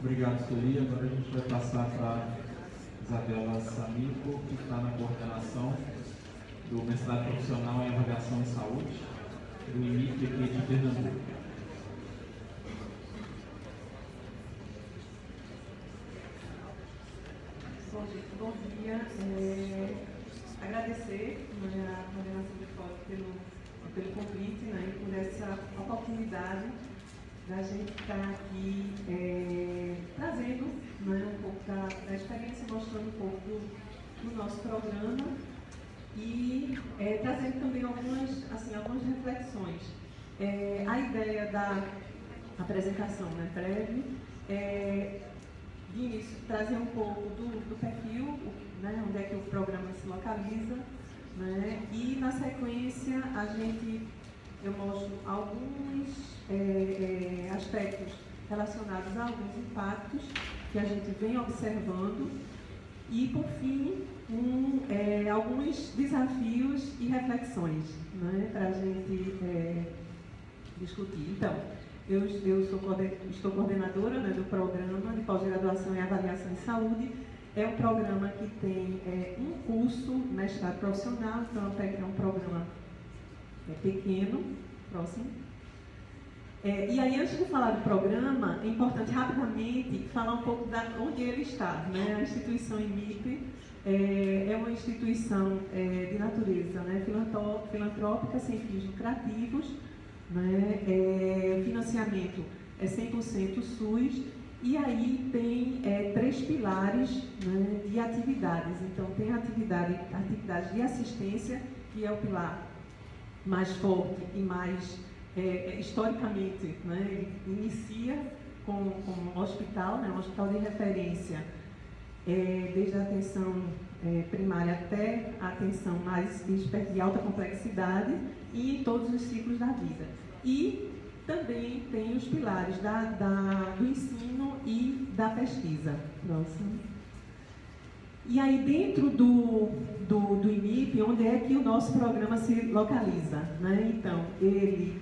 Obrigado, Sueli. Agora a gente vai passar para Isabela Samico, que está na coordenação do mestrado profissional em avaliação em saúde, do IMIP aqui de Pernambuco. Bom dia. Agradecer a coordenação do fórum pelo convite, né, e por essa oportunidade da gente estar aqui trazendo, né, um pouco da experiência, mostrando um pouco do nosso programa e trazendo também algumas reflexões. A ideia da apresentação, né, breve, de início, trazer um pouco do perfil, né, onde é que o programa se localiza, né, e na sequência eu mostro alguns aspectos relacionados a alguns impactos que a gente vem observando e, por fim, alguns desafios e reflexões, né, para a gente discutir. Então, eu estou coordenadora, né, do programa de pós-graduação em avaliação em saúde. É um programa que tem um curso, mestrado profissional, então é um programa pequeno, próximo. E aí, antes de falar do programa, é importante rapidamente falar um pouco de onde ele está, né? A instituição IMIP é uma instituição de natureza, né, filantrópica, sem fins lucrativos, né? O financiamento é 100% SUS, e aí tem 3 pilares, né, de atividades. Então, tem atividades de assistência, que é o pilar mais forte e mais historicamente, né, inicia com um hospital, né, um hospital de referência, desde a atenção primária até a atenção mais de alta complexidade e em todos os ciclos da vida. E também tem os pilares do ensino e da pesquisa. Próximo. E aí, dentro do IMIP, onde é que o nosso programa se localiza, né? Então, ele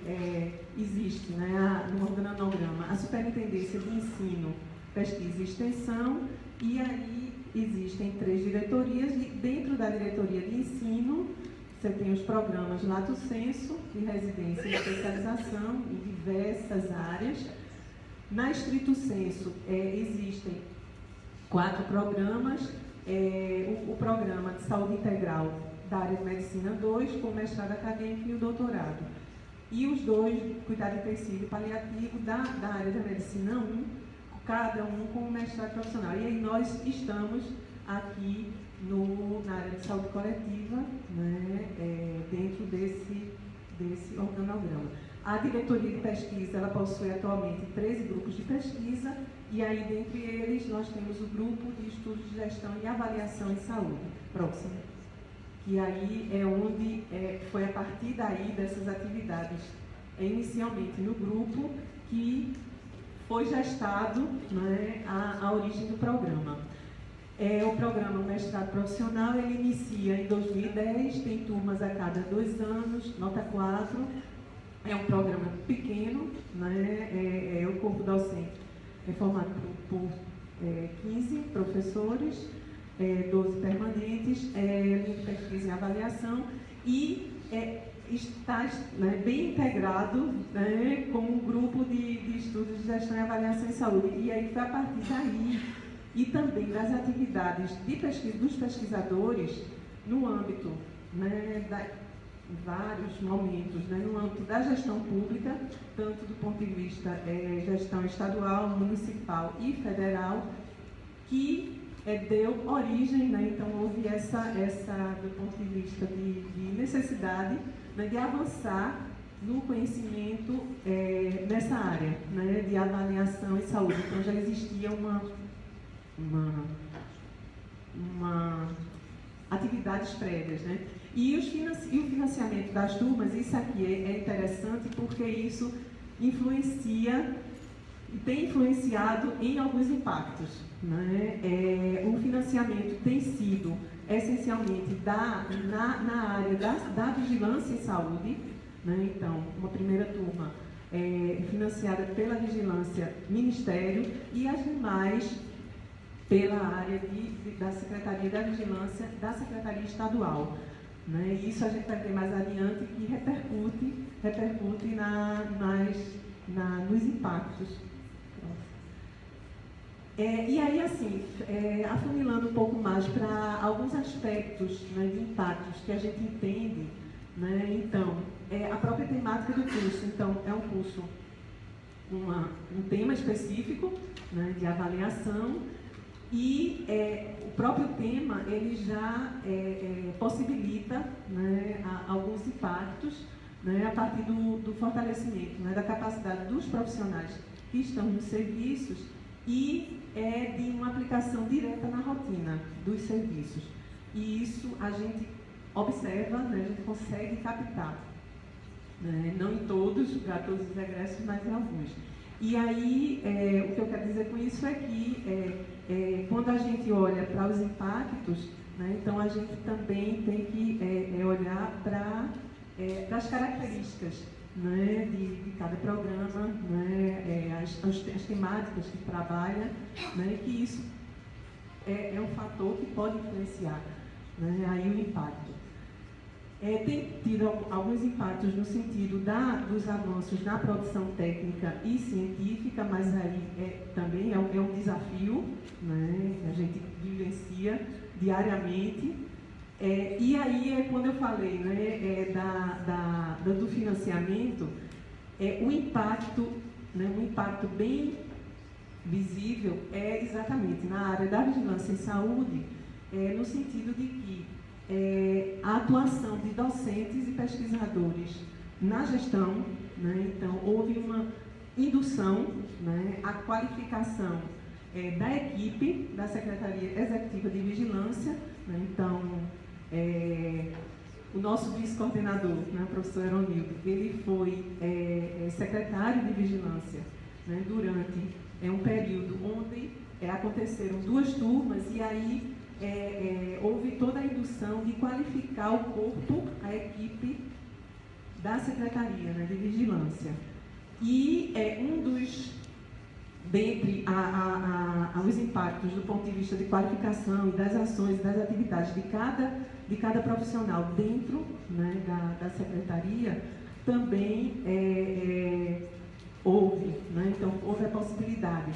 existe, né, no organograma, a Superintendência de Ensino, Pesquisa e Extensão, e aí existem 3 diretorias, e dentro da diretoria de ensino, você tem os programas Lato Sensu, de residência e especialização em diversas áreas. Na Stricto Sensu, existem 4 programas. O programa de saúde integral da área de medicina 2, com o mestrado acadêmico e o doutorado. E os 2, cuidado intensivo e paliativo, da área da medicina 1, cada um com o mestrado profissional. E aí nós estamos aqui na área de saúde coletiva, né, dentro desse organograma. A diretoria de pesquisa, ela possui atualmente 13 grupos de pesquisa, e aí, dentre eles, nós temos o grupo de estudos de gestão e avaliação em saúde, próximo, que aí é onde foi a partir daí dessas atividades, inicialmente no grupo, que foi gestado, né, a origem do programa. O programa Mestrado Profissional, ele inicia em 2010, tem turmas a cada 2 anos, nota 4, é um programa pequeno, né, o corpo docente é formado por 15 professores, 12 permanentes, linha de pesquisa e avaliação, e está, né, bem integrado, né, com um grupo de estudos de gestão e avaliação em saúde. E aí foi a partir daí, e também das atividades de pesquisa dos pesquisadores, no âmbito, né, vários momentos, né, no âmbito da gestão pública, tanto do ponto de vista gestão estadual, municipal e federal, que deu origem, né, então houve do ponto de vista de necessidade, né, de avançar no conhecimento nessa área, né, de avaliação em saúde. Então já existia uma atividades prévias, né? E o financiamento das turmas, isso aqui é interessante porque isso influencia e tem influenciado em alguns impactos, né? O financiamento tem sido essencialmente na área da vigilância em saúde, né? Então, uma primeira turma financiada pela Vigilância Ministério e as demais pela área da Secretaria da Vigilância da Secretaria Estadual. Né? Isso a gente vai ver mais adiante que repercute nos impactos. E aí, assim, afunilando um pouco mais para alguns aspectos, né, de impactos que a gente entende, né? Então, a própria temática do curso. Então, é um curso, um tema específico, né, de avaliação, e o próprio tema ele já possibilita, né, alguns impactos, né, a partir do fortalecimento, né, da capacidade dos profissionais que estão nos serviços e de uma aplicação direta na rotina dos serviços. E isso a gente observa, né, a gente consegue captar, né, não em todos, para todos os egressos, mas em alguns. E aí, o que eu quero dizer com isso é que quando a gente olha para os impactos, né, então a gente também tem que olhar para as características, né, de cada programa, né, as temáticas que trabalha, né, que isso é um fator que pode influenciar, né, aí o impacto. Tem tido alguns impactos no sentido dos avanços na produção técnica e científica, mas aí também é um desafio, né, que a gente vivencia diariamente. E aí quando eu falei, né, do financiamento, o impacto, né, um impacto bem visível é exatamente na área da vigilância em saúde, no sentido de que a atuação de docentes e pesquisadores na gestão, né, então houve uma indução, né, à qualificação da equipe da Secretaria Executiva de Vigilância, né, então o nosso vice-coordenador, né, o professor Eronildo, ele foi secretário de Vigilância, né, durante um período onde aconteceram 2 turmas e aí houve toda a indução de qualificar o corpo, a equipe da Secretaria, né, de Vigilância. E dentre os impactos do ponto de vista de qualificação e das ações, das atividades de cada profissional dentro, né, da Secretaria, também houve, né, então houve a possibilidade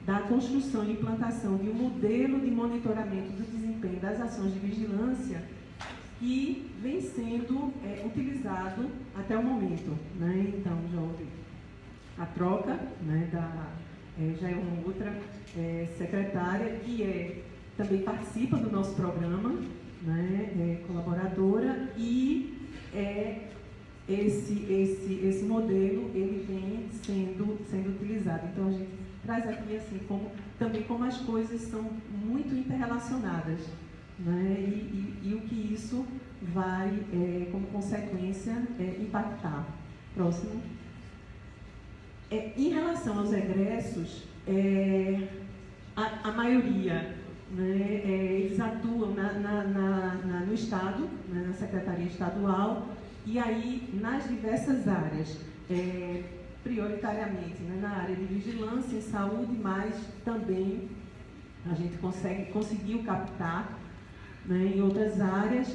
da construção e implantação de um modelo de monitoramento do desempenho das ações de vigilância que vem sendo utilizado até o momento, né? Então, já houve a troca, né, já é uma outra secretária que também participa do nosso programa, né, colaboradora, e esse modelo ele vem sendo utilizado. Então, a gente traz aqui assim também como as coisas são muito interrelacionadas, né? E o que isso vai, como consequência, impactar. Próximo. Em relação aos egressos, a maioria, né, eles atuam no Estado, né, na Secretaria Estadual, e aí nas diversas áreas, prioritariamente, né, na área de vigilância em saúde, mas também a gente conseguiu captar, né, em outras áreas,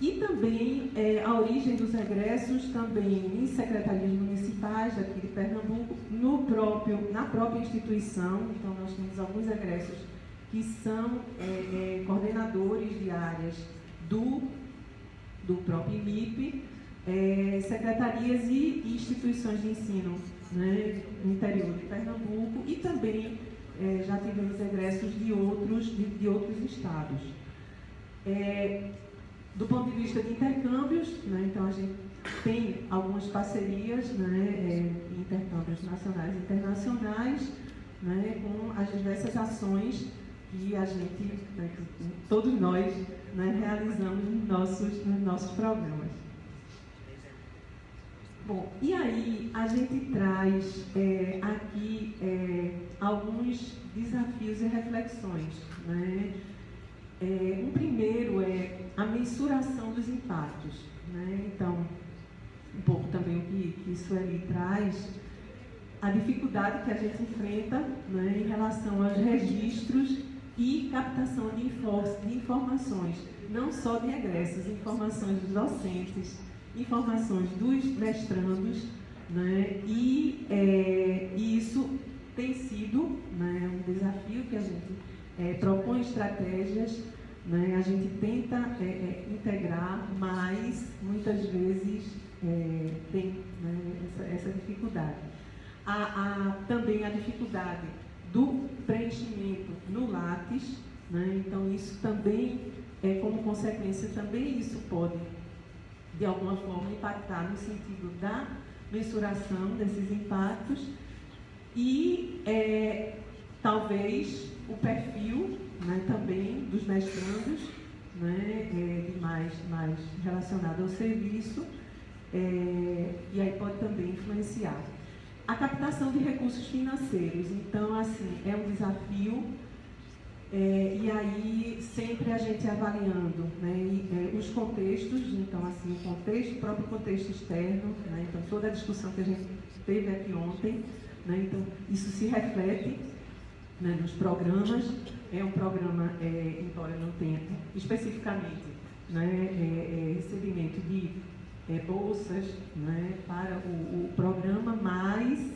e também a origem dos egressos também em secretarias municipais aqui de Pernambuco, na própria instituição. Então nós temos alguns egressos que são coordenadores de áreas do próprio IMIP, secretarias e instituições de ensino, né, no interior de Pernambuco, e também já tivemos egressos de outros estados. Do ponto de vista de intercâmbios, né, então a gente tem algumas parcerias, né, intercâmbios nacionais e internacionais, né, com as diversas ações que a gente, né, que todos nós, né, realizamos nos nossos programas. Bom, e aí a gente traz aqui alguns desafios e reflexões, né? Um primeiro é a mensuração dos impactos, né? Então, um pouco também o que Sueli traz, a dificuldade que a gente enfrenta, né, em relação aos registros e captação de informações, não só de egressos, informações dos docentes, informações dos mestrandos, né, e isso tem sido, né, um desafio que a gente propõe estratégias, né, a gente tenta integrar, mas muitas vezes tem, né, essa dificuldade. Também a dificuldade do preenchimento no Lattes, né, então isso também, como consequência, também isso pode, de alguma forma, impactar no sentido da mensuração desses impactos e talvez o perfil, né, também dos mestrandos, né, mais relacionado ao serviço, e aí pode também influenciar. A captação de recursos financeiros, então, assim, é um desafio, e aí sempre a gente avaliando, né, os contextos, então, assim, o próprio contexto externo, né, então, toda a discussão que a gente teve aqui ontem, né, então, isso se reflete, né, nos programas. É um programa, embora não tenha especificamente, né, recebimento de bolsas, né, para o programa, mas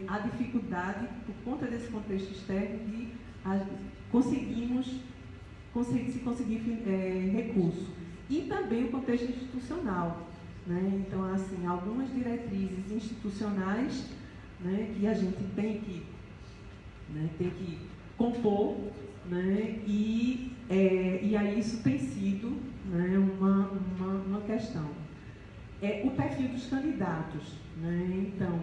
a dificuldade, por conta desse contexto externo, de conseguir recurso. E também o contexto institucional, né, então, assim, algumas diretrizes institucionais, né, que a gente tem que compor, né, e aí isso tem sido, né, uma questão. O perfil dos candidatos, né, então,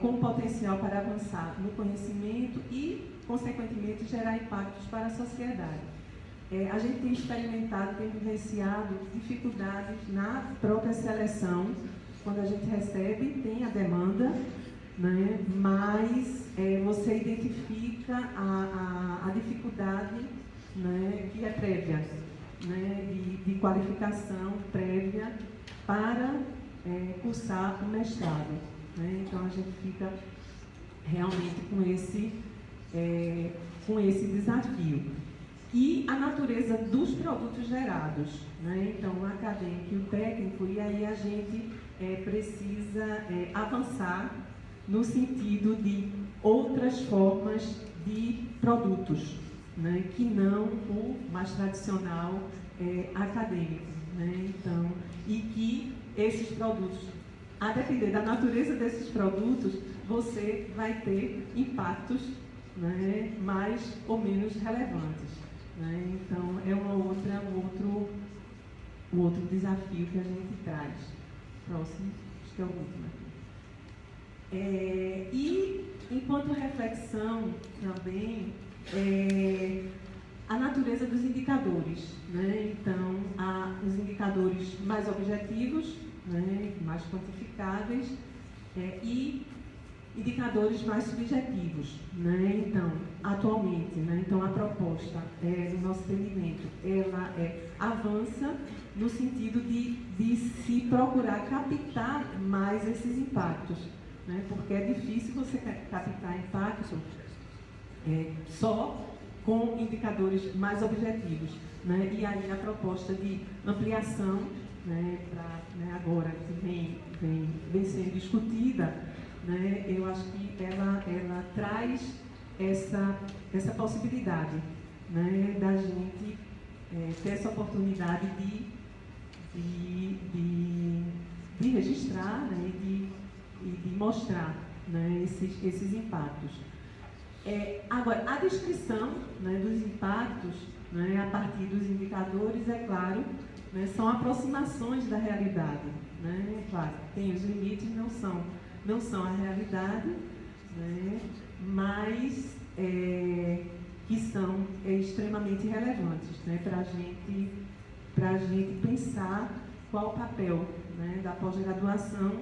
com potencial para avançar no conhecimento e, consequentemente, gerar impactos para a sociedade. A gente tem experimentado, tem vivenciado dificuldades na própria seleção, quando a gente recebe, tem a demanda, né, mas você identifica a dificuldade, né, que é prévia, né, de qualificação prévia para cursar o mestrado, né? Então a gente fica realmente com esse desafio. E a natureza dos produtos gerados, né? Então o acadêmico e o técnico, e aí a gente precisa avançar no sentido de outras formas de produtos, né, que não o mais tradicional acadêmico, né? Então, e que esses produtos, a depender da natureza desses produtos, você vai ter impactos, né, mais ou menos relevantes, né? Então, é um outro desafio que a gente traz. Próximo, acho que é o último aqui. E, enquanto reflexão também, a natureza dos indicadores, né? Então, há os indicadores mais objetivos, né, mais quantificáveis, e indicadores mais subjetivos, né? Então, atualmente, né, então a proposta do nosso entendimento, ela avança no sentido de se procurar captar mais esses impactos, né? Porque é difícil você captar impacto só com indicadores mais objetivos, né? E aí a proposta de ampliação, né, agora que vem sendo discutida, né, eu acho que ela traz essa possibilidade, né, da gente ter essa oportunidade de registrar, né, e de mostrar, né, esses impactos. Agora, a descrição, né, dos impactos, né, a partir dos indicadores, é claro, né, são aproximações da realidade, né? Claro, tem os limites, não são a realidade, né, mas que são extremamente relevantes, né, para a gente pensar qual o papel, né, da pós-graduação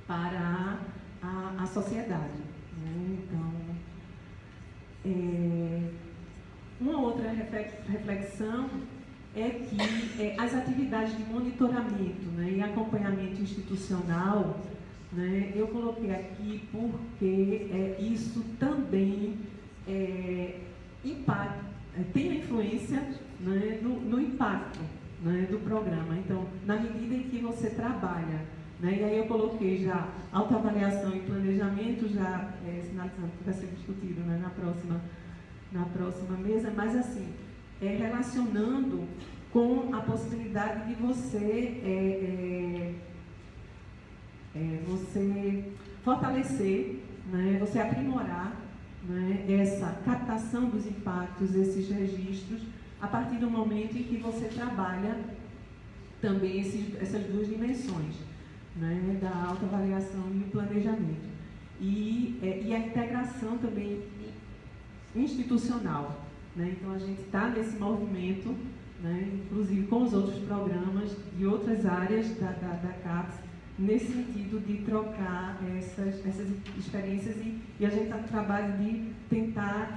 para a sociedade, né? Então, uma outra reflexão é que as atividades de monitoramento, né, e acompanhamento institucional, né, eu coloquei aqui porque isso também tem a influência, né, no impacto, né, do programa. Então, na medida em que você trabalha, né, e aí eu coloquei já autoavaliação e planejamento, já sinalizando que vai ser discutido, né, na próxima mesa, mas assim, relacionando com a possibilidade de você fortalecer, né, você aprimorar, né, essa captação dos impactos, esses registros, a partir do momento em que você trabalha também essas duas dimensões, né, da autoavaliação e o planejamento. E a integração também institucional, né? Então, a gente está nesse movimento, né, inclusive com os outros programas de outras áreas da CAPES, nesse sentido de trocar essas experiências e a gente está no trabalho de tentar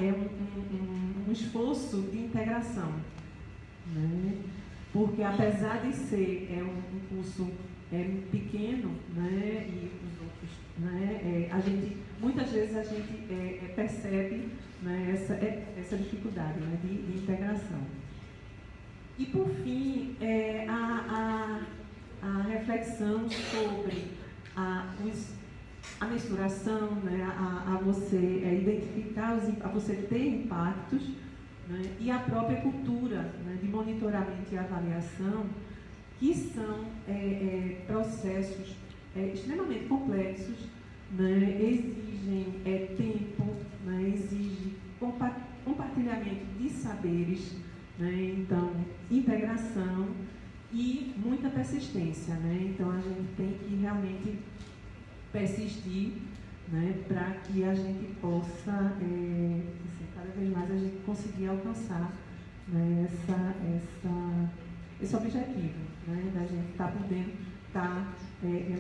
um esforço de integração, né? Porque apesar de ser um curso pequeno, né, e os outros, né, muitas vezes a gente percebe, né, essa dificuldade, né, de integração. E por fim, a reflexão sobre a mensuração, né, a você identificar, a você ter impactos, né, e a própria cultura, né, de monitoramento e avaliação, que são processos extremamente complexos, né, exigem tempo, né, exigem compartilhamento de saberes, né, então, integração e muita persistência, né? Então, a gente tem que realmente persistir, né, para que a gente possa, assim, cada vez mais a gente conseguir alcançar, né, esse objetivo, né, da gente estar podendo estar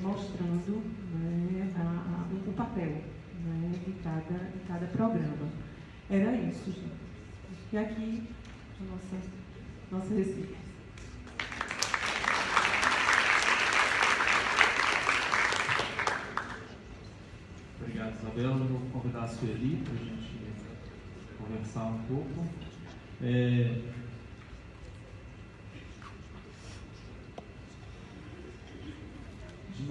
mostrando, né, o papel, né, de cada programa. Era isso, gente. E aqui a nossa receita. Obrigado, Isabela. Eu vou convidar a Sueli para a gente conversar um pouco. De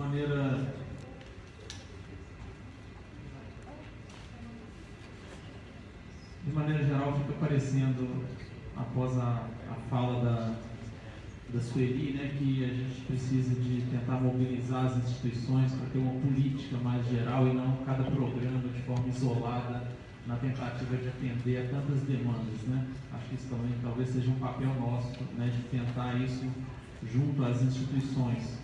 maneira geral, fica parecendo, após a fala da Sueli, né, que a gente precisa de tentar mobilizar as instituições para ter uma política mais geral e não cada programa de forma isolada na tentativa de atender a tantas demandas, né? Acho que isso também talvez seja um papel nosso, né, de tentar isso junto às instituições.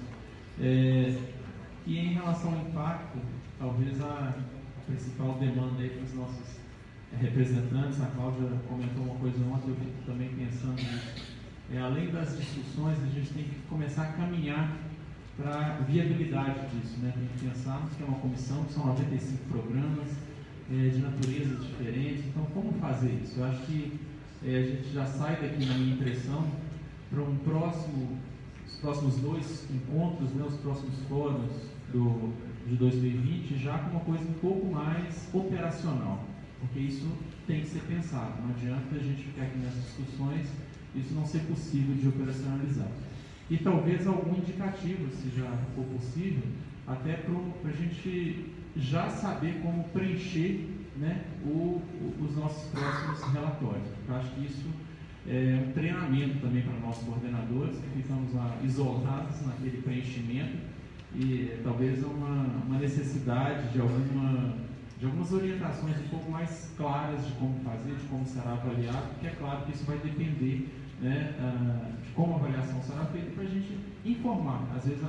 E em relação ao impacto, talvez a principal demanda aí para os nossos representantes, a Cláudia comentou uma coisa ontem, eu fico também pensando nisso. Além das discussões, a gente tem que começar a caminhar para a viabilidade disso, né? Tem que pensarmos que é uma comissão, que são 95 programas de naturezas diferentes, então como fazer isso? Eu acho que a gente já sai daqui, na minha impressão, para os próximos 2 encontros, né, os próximos fóruns de 2020, já com uma coisa um pouco mais operacional, porque isso tem que ser pensado, não adianta a gente ficar aqui nessas discussões isso não ser possível de operacionalizar. E talvez algum indicativo, se já for possível, até para a gente já saber como preencher, né, os nossos próximos relatórios. Eu acho que isso é um treinamento também para nós coordenadores, que ficamos lá isolados naquele preenchimento e talvez uma necessidade de algumas orientações um pouco mais claras de como fazer, de como será avaliado, porque é claro que isso vai depender, né, de como a avaliação será feita, para a gente informar. Às vezes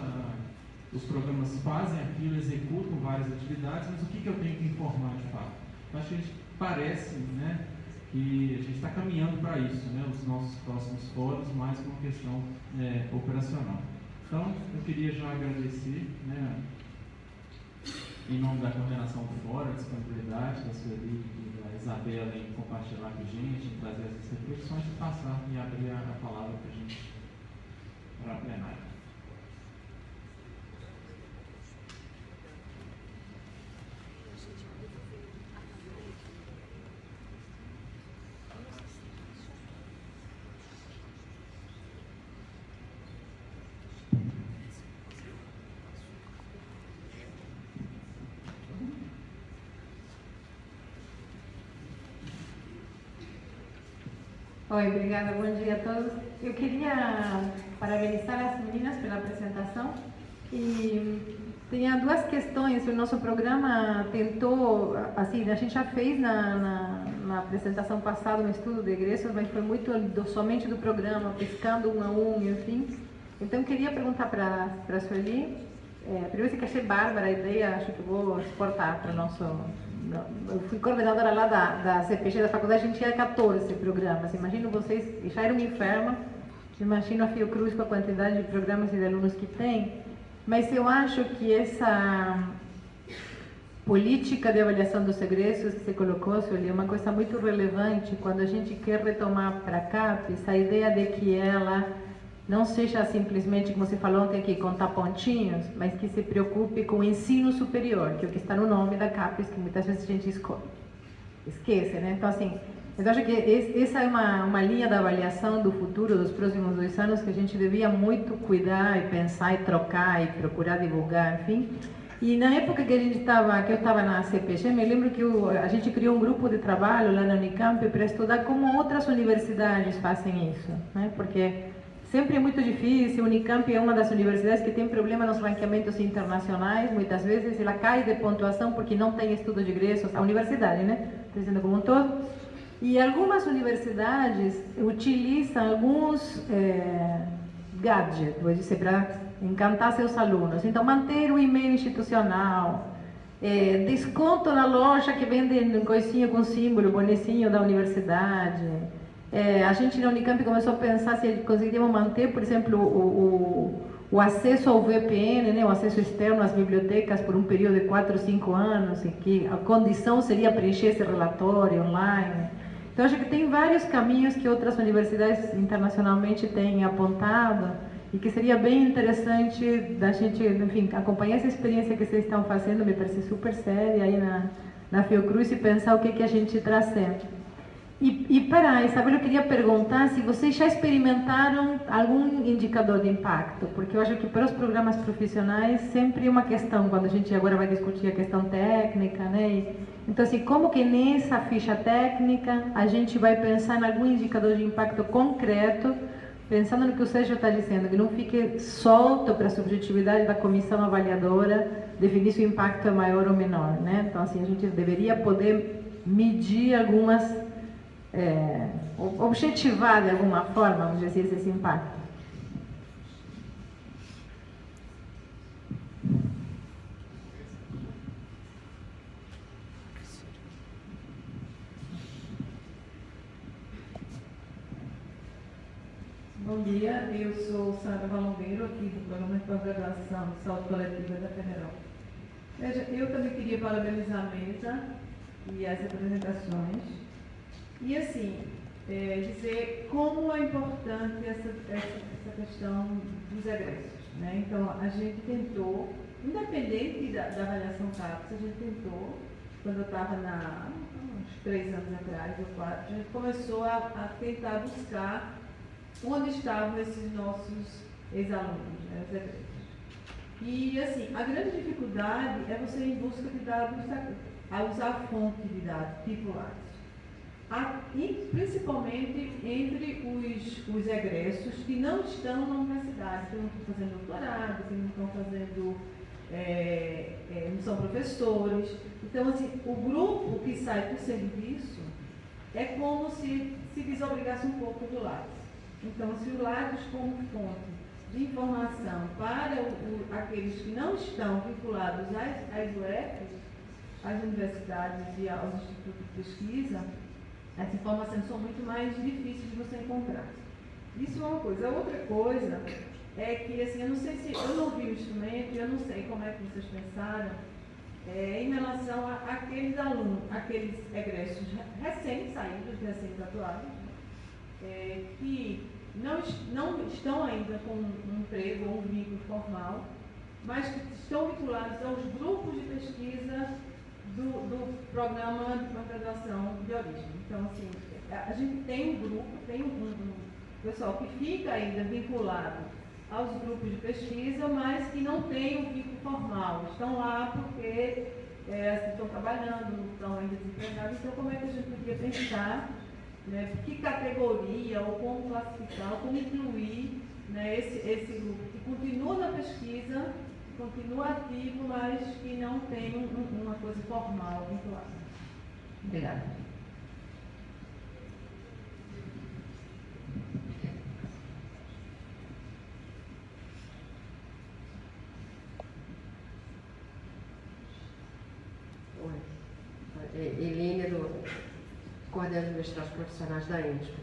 os programas fazem aquilo, executam várias atividades, mas o que eu tenho que informar de fato? Eu acho que a gente parece, né, que a gente está caminhando para isso, né, os nossos próximos fóruns, mais uma questão operacional. Então, eu queria já agradecer, né, em nome da coordenação fora, a disponibilidade da Sueli e da Isabela em compartilhar com a gente, em trazer essas reflexões e passar e abrir a palavra para a gente, para a plenária. Oi, obrigada, bom dia a todos. Eu queria parabenizar as meninas pela apresentação e tinha duas questões. O nosso programa tentou, assim, a gente já fez na apresentação passada um estudo de egressos, mas foi muito somente do programa, pescando um a um, enfim. Então, eu queria perguntar para a Sueli, primeiro que achei bárbara a ideia, acho que vou exportar para o nosso... Eu fui coordenadora lá da CPG, da faculdade, a gente tinha 14 programas. Imagino vocês, já era um inferno, imagino a Fiocruz com a quantidade de programas e de alunos que tem, mas eu acho que essa política de avaliação dos egressos que você colocou, Sueli, é uma coisa muito relevante quando a gente quer retomar para a CAPES a ideia de que ela não seja simplesmente, como você falou ontem aqui, contar pontinhos, mas que se preocupe com o ensino superior, que é o que está no nome da CAPES, que muitas vezes a gente esquece, né? Então, assim, eu acho que essa é uma linha da avaliação do futuro, dos próximos 2 anos, que a gente devia muito cuidar e pensar e trocar e procurar divulgar, enfim. E na época que eu estava na CPG, me lembro que a gente criou um grupo de trabalho lá na Unicamp para estudar como outras universidades fazem isso, né? Porque sempre é muito difícil. A Unicamp é uma das universidades que tem problema nos ranqueamentos internacionais. Muitas vezes ela cai de pontuação porque não tem estudo de egressos. A universidade, né? Estou dizendo como um todo. E algumas universidades utilizam alguns gadgets, vou dizer, para encantar seus alunos. Então, manter o e-mail institucional, desconto na loja que vende coisinha com símbolo, bonecinho da universidade. A gente na Unicamp começou a pensar se conseguiríamos manter, por exemplo, o acesso ao VPN, né, o acesso externo às bibliotecas por um período de 4 ou 5 anos, em que a condição seria preencher esse relatório online. Então, acho que tem vários caminhos que outras universidades internacionalmente têm apontado e que seria bem interessante da gente, enfim, acompanhar essa experiência que vocês estão fazendo, me parece super séria aí na Fiocruz, e pensar o que a gente traz sempre. E para Isabel, eu queria perguntar se vocês já experimentaram algum indicador de impacto, porque eu acho que para os programas profissionais sempre é uma questão, quando a gente agora vai discutir a questão técnica, né? Então, assim, como que nessa ficha técnica a gente vai pensar em algum indicador de impacto concreto, pensando no que o Sérgio está dizendo, que não fique solto para a subjetividade da comissão avaliadora definir se o impacto é maior ou menor, né? Então, assim, a gente deveria poder medir algumas... objetivar de alguma forma, vamos dizer, esse impacto. Bom dia, eu sou Sandra Valongueiro, aqui do Programa de Pós-Graduação de Saúde Coletiva da Federal. Veja, eu também queria parabenizar a mesa e as apresentações. E assim, dizer como é importante essa questão dos egressos, né? Então, a gente tentou, independente da avaliação CAPES, a gente tentou, quando eu estava uns 3 anos atrás, ou 4, a gente começou a tentar buscar onde estavam esses nossos ex-alunos, né, os egressos. E assim, a grande dificuldade é você ir em busca de dados, a usar a fonte de dados, tipo Lattes. E principalmente entre os egressos que não estão na universidade, que não estão fazendo doutorado, que não estão fazendo, não são professores. Então, assim, o grupo que sai por serviço é como se desobrigasse um pouco do Lattes. Então, se o Lattes como fonte de informação para aqueles que não estão vinculados às UFs, às universidades e aos institutos de pesquisa, as informações são muito mais difíceis de você encontrar. Isso é uma coisa. A outra coisa é que, assim, eu não sei se... Eu não vi o instrumento, eu não sei como é que vocês pensaram, em relação àqueles alunos, aqueles egressos recém-saídos, recém-graduados, que não estão ainda com um emprego ou um vínculo formal, mas que estão vinculados aos grupos de pesquisa do programa de pós-graduação de origem. Então, assim, a gente tem um grupo, tem um pessoal que fica ainda vinculado aos grupos de pesquisa, mas que não tem um vínculo formal. Estão lá porque estão trabalhando, estão ainda desempregados. Então, como é que a gente podia pensar, né, que categoria, ou como classificar, ou como incluir, né, esse grupo que continua na pesquisa, continua ativo, mas que não tem uma coisa formal vinculada. Obrigada. Helene, do Coordenador de Mestrados Profissionais da INSP.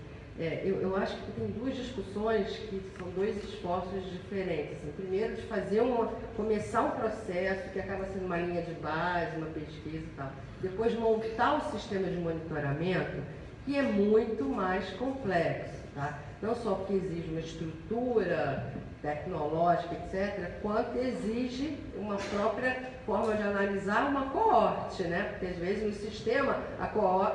Eu acho que tem duas discussões que são dois esforços diferentes. Assim, primeiro, de fazer começar um processo que acaba sendo uma linha de base, uma pesquisa e tal. Depois, montar o sistema de monitoramento, que é muito mais complexo, tá? Não só porque exige uma estrutura tecnológica, etc., quanto exige uma própria forma de analisar uma coorte, né? Porque às vezes no sistema,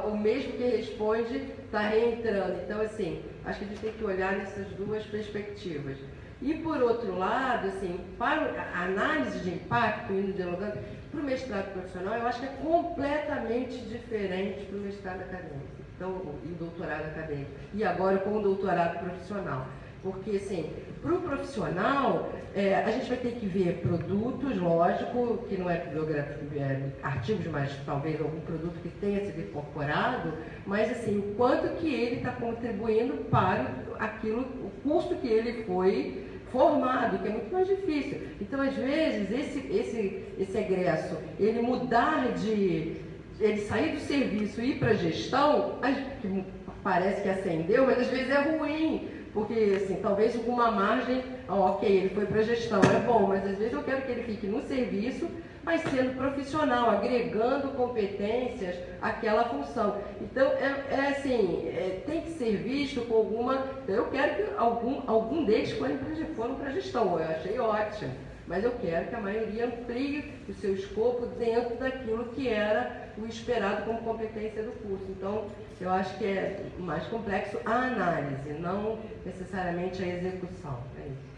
o mesmo que responde está reentrando. Então, assim, acho que a gente tem que olhar nessas duas perspectivas. E, por outro lado, assim, para a análise de impacto, indo dialogando, para o mestrado profissional, eu acho que é completamente diferente para o mestrado acadêmico, então, e doutorado acadêmico. E agora com o doutorado profissional. Porque, assim, para o profissional, a gente vai ter que ver produtos, lógico, que não é bibliografia, artigos, mas talvez algum produto que tenha sido incorporado, mas, assim, o quanto que ele está contribuindo para o curso que ele foi formado, que é muito mais difícil. Então, às vezes, esse egresso, ele ele sair do serviço e ir para a gestão, que parece que acendeu, mas às vezes é ruim, porque, assim, talvez alguma margem, ok, ele foi para a gestão, é bom, mas às vezes eu quero que ele fique no serviço, mas sendo profissional, agregando competências àquela função. Então, tem que ser visto com alguma... Eu quero que algum deles foram para a gestão, eu achei ótimo, mas eu quero que a maioria amplie o seu escopo dentro daquilo que era o esperado como competência do curso. Então, eu acho que é mais complexo a análise, não necessariamente a execução. É isso.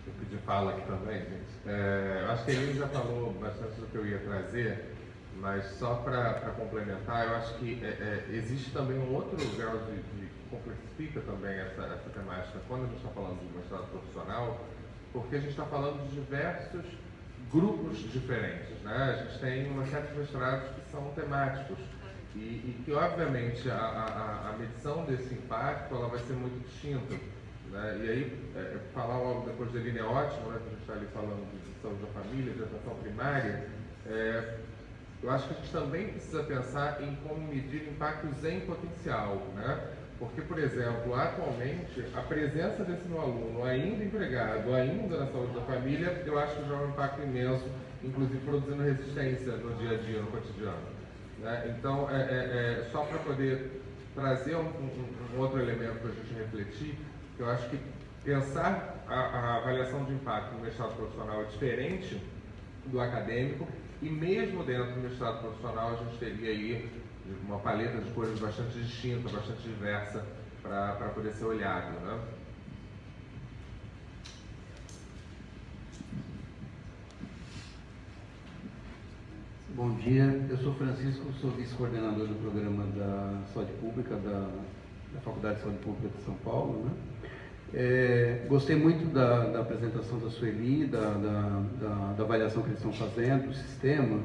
Eu pedi fala aqui também, gente. Acho que a Eline já falou bastante do que eu ia trazer, mas só para complementar, eu acho que existe também um outro grau que complexifica também essa temática quando a gente está falando de mestrado profissional, porque a gente está falando de diversos grupos diferentes, né? A gente tem uma série de mestrados que são temáticos e que, obviamente, a medição desse impacto ela vai ser muito distinta, né? E aí, falar logo depois da Eline é ótimo, né? A gente está ali falando de saúde da família, de atenção primária. Eu acho que a gente também precisa pensar em como medir impactos em potencial, né? Porque, por exemplo, atualmente, a presença desse meu aluno ainda empregado, ainda na saúde da família, eu acho que já é um impacto imenso, inclusive produzindo resistência no dia a dia, no cotidiano, né? Então, só para poder trazer um outro elemento para a gente refletir, eu acho que pensar a avaliação de impacto no mestrado profissional é diferente do acadêmico, e mesmo dentro do mestrado profissional a gente teria aí uma paleta de coisas bastante distinta, bastante diversa para poder ser olhado, né? Bom dia, eu sou Francisco, sou vice-coordenador do programa da Saúde Pública da Faculdade de Saúde Pública de São Paulo, né? Gostei muito da apresentação da Sueli, da avaliação que eles estão fazendo, do sistema,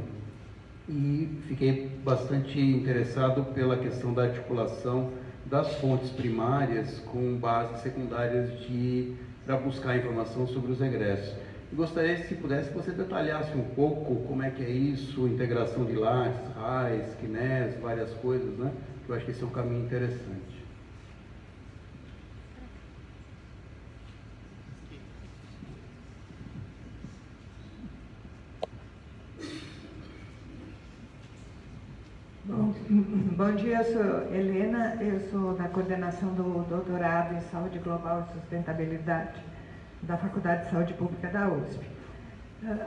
e fiquei bastante interessado pela questão da articulação das fontes primárias com bases secundárias para buscar informação sobre os egressos. E gostaria, se pudesse, que você detalhasse um pouco como é que é isso, integração de Lattes, RAIS, KNES, várias coisas, né? Eu acho que esse é um caminho interessante. Bom dia, eu sou Helena, eu sou da coordenação do doutorado em Saúde Global e Sustentabilidade da Faculdade de Saúde Pública da USP.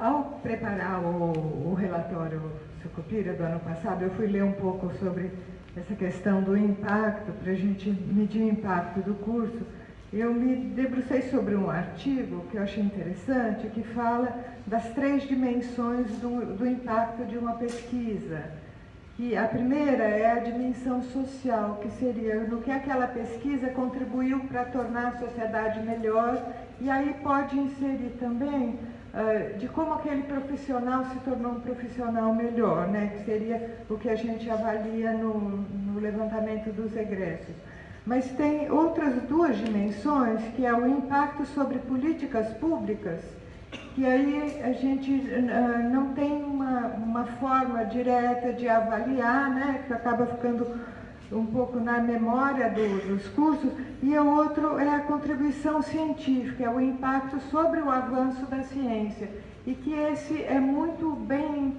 Ao preparar o relatório Sucupira do ano passado, eu fui ler um pouco sobre essa questão do impacto, para a gente medir o impacto do curso. Eu me debrucei sobre um artigo que eu achei interessante, que fala das 3 dimensões do impacto de uma pesquisa. E a primeira é a dimensão social, que seria no que aquela pesquisa contribuiu para tornar a sociedade melhor, e aí pode inserir também de como aquele profissional se tornou um profissional melhor, né? Que seria o que a gente avalia no levantamento dos egressos. Mas tem outras 2 dimensões, que é o impacto sobre políticas públicas, que aí a gente não tem uma forma direta de avaliar, né, que acaba ficando um pouco na memória dos cursos, e o outro é a contribuição científica, é o impacto sobre o avanço da ciência, e que esse é muito bem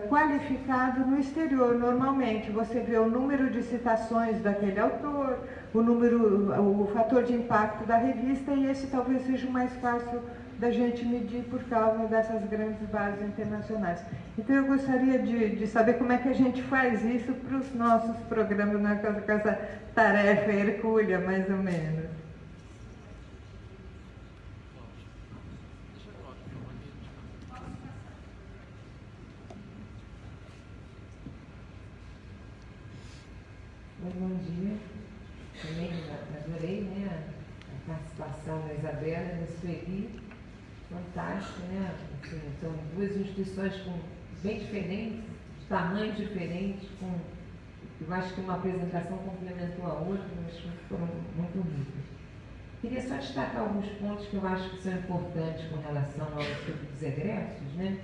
qualificado no exterior. Normalmente você vê o número de citações daquele autor, o fator de impacto da revista, e esse talvez seja o mais fácil da gente medir por causa dessas grandes bases internacionais. Então eu gostaria de saber como é que a gente faz isso para os nossos programas, né, com essa tarefa hercúlea, mais ou menos. Bom dia. Também adorei, né, a participação da Isabela e da Sueli. Fantástica, né? Assim, são 2 instituições bem diferentes, de tamanhos diferentes, eu acho que uma apresentação complementou a outra, mas foram muito ricas. Queria só destacar alguns pontos que eu acho que são importantes com relação ao estudo dos egressos, né?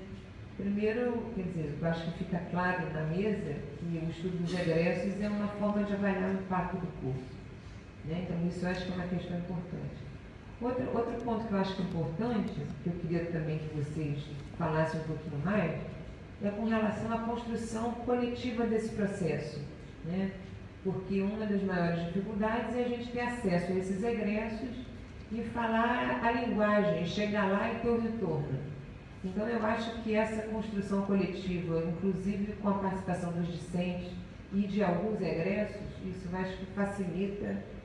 Primeiro, quer dizer, eu acho que fica claro na mesa que o estudo dos egressos é uma forma de avaliar o impacto do curso, né? Então, isso eu acho que é uma questão importante. Outro ponto que eu acho que é importante, que eu queria também que vocês falassem um pouquinho mais, é com relação à construção coletiva desse processo, né? Porque uma das maiores dificuldades é a gente ter acesso a esses egressos e falar a linguagem, chegar lá e ter o retorno. Então eu acho que essa construção coletiva, inclusive com a participação dos discentes e de alguns egressos, isso eu acho que facilita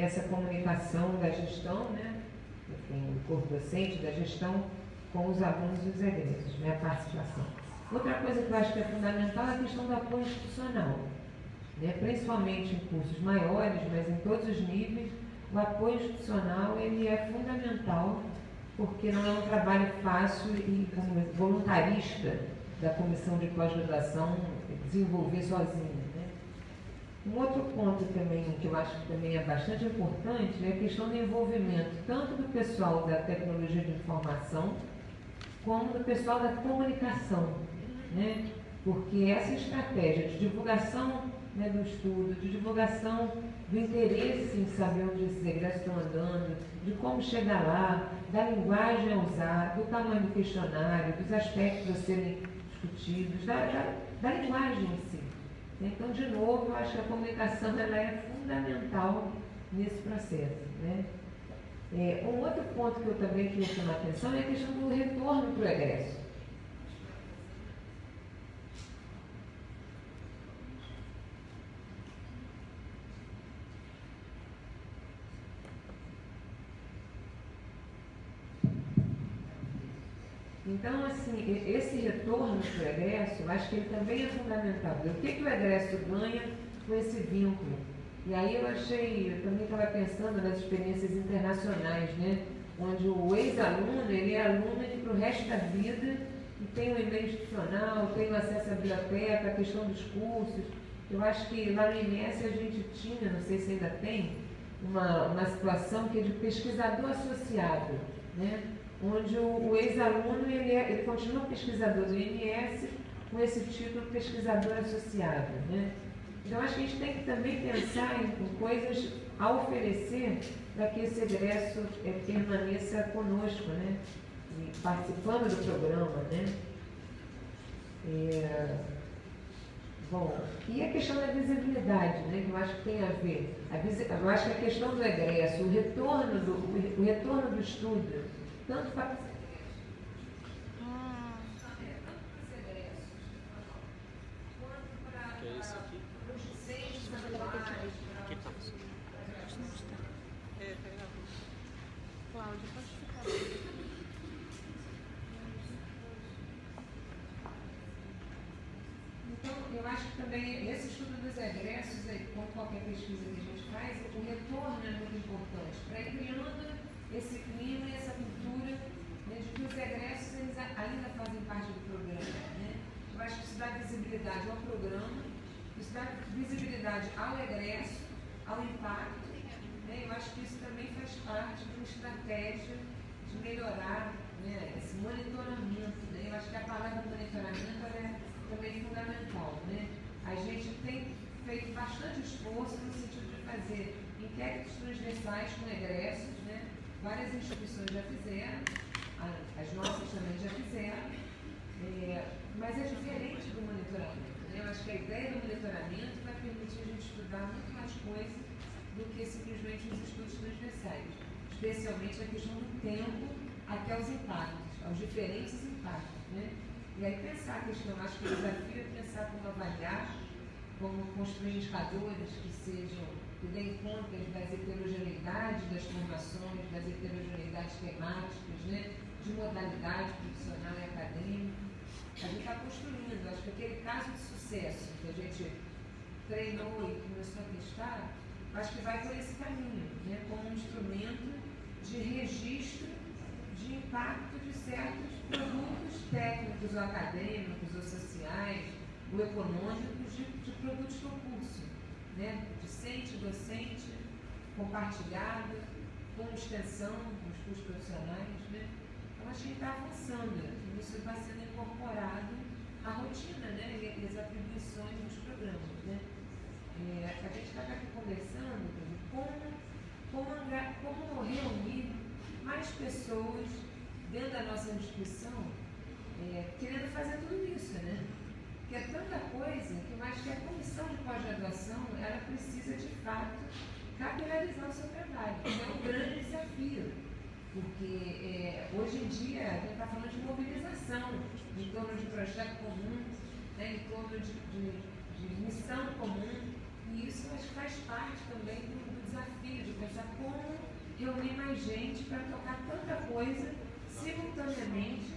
essa comunicação da gestão, né? Enfim, o corpo docente da gestão com os alunos e os egressos, né? A participação. Outra coisa que eu acho que é fundamental é a questão do apoio institucional, né? Principalmente em cursos maiores, mas em todos os níveis, o apoio institucional ele é fundamental, porque não é um trabalho fácil e voluntarista da comissão de pós-graduação desenvolver sozinha, né? Um outro ponto também, que eu acho que também é bastante importante, é a questão do envolvimento tanto do pessoal da tecnologia de informação, como do pessoal da comunicação, né? Porque essa estratégia de divulgação, né, do estudo, de divulgação do interesse em saber onde esses egressos estão andando, de como chegar lá, da linguagem a usar, do tamanho do questionário, dos aspectos a serem discutidos, da linguagem em si. Então, de novo, eu acho que a comunicação ela é fundamental nesse processo, né? Um outro ponto que eu também queria chamar a atenção é a questão do retorno para o egresso. Então, assim, esse retorno para o egresso, eu acho que ele também é fundamental. O que o egresso ganha com esse vínculo? E aí eu também estava pensando nas experiências internacionais, né? Onde o ex-aluno, ele é aluno para o resto da vida e tem o e-mail institucional, tem o acesso à biblioteca, a questão dos cursos. Eu acho que lá no INES a gente tinha, não sei se ainda tem, uma situação que é de pesquisador associado, né? Onde o ex-aluno ele continua pesquisador do INS com esse título pesquisador associado, né? Então acho que a gente tem que também pensar em coisas a oferecer para que esse egresso permaneça conosco, né? E participando do programa, né? Bom, e a questão da visibilidade, né, que eu acho que tem a ver. Eu acho que a questão do egresso, o retorno do estudo, tanto para eu acho que também esse estudo dos egressos, como qualquer pesquisa que a gente faz, o retorno é muito importante para ir criando esse clima e essa cultura, né, de que os egressos eles ainda fazem parte do programa. Né? Eu acho que isso dá visibilidade ao programa, isso dá visibilidade ao egresso, ao impacto. Né? Eu acho que isso também faz parte de uma estratégia de melhorar, né, esse monitoramento. Né? Eu acho que a palavra monitoramento é também fundamental, né? A gente tem feito bastante esforço no sentido de fazer inquéritos transversais com egressos, né? Várias instituições já fizeram, as nossas também já fizeram, mas é diferente do monitoramento, né? Eu acho que a ideia do monitoramento vai permitir a gente estudar muito mais coisa do que simplesmente os estudos transversais, especialmente a questão do tempo até os impactos, aos diferentes impactos, né? E aí pensar a questão, acho que o desafio é pensar como avaliar, como construir indicadores que deem conta das heterogeneidades das formações, das heterogeneidades temáticas, né, de modalidade profissional e acadêmica. A gente está construindo, acho que aquele caso de sucesso que a gente treinou e começou a testar, acho que vai por esse caminho, né, como um instrumento de registro de impacto de certos produtos técnicos ou acadêmicos ou sociais ou econômicos de produtos do curso, né? Discente, docente, compartilhado, com extensão dos cursos profissionais, né? Então, acho que está avançando, e isso vai sendo incorporado à rotina, né? E as atribuições dos programas, né? A gente estava aqui conversando como reunir mais pessoas dentro da nossa instituição, querendo fazer tudo isso, né? Que é tanta coisa que eu acho que a comissão de pós-graduação, ela precisa de fato capilarizar o seu trabalho, que é um grande desafio, porque hoje em dia a gente está falando de mobilização em torno de projeto comum, né? Em torno de missão comum, e isso acho que faz parte também do desafio de pensar como reunir mais gente para tocar tanta coisa simultaneamente,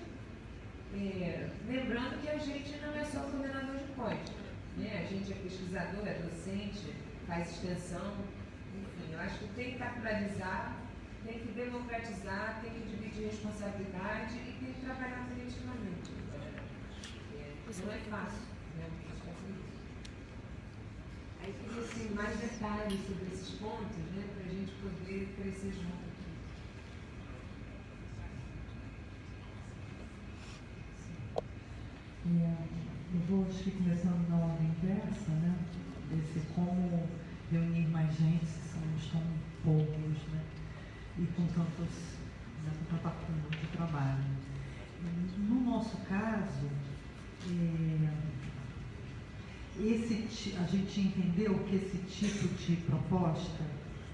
lembrando que a gente não é só coordenador de pós, né? A gente é pesquisador, é docente, faz extensão, enfim, eu acho que tem que capitalizar, tem que democratizar, tem que dividir responsabilidade e tem que trabalhar coletivamente. Não é fácil, né? Aí queria assim, mais detalhes sobre esses pontos, né, para a gente poder crescer junto aqui. Eu vou acho que começando na ordem inversa, né? Esse como reunir mais gente se somos tão poucos, né? E com tantos, né, com tanta acúmulo de trabalho. No nosso caso, a gente entendeu que esse tipo de proposta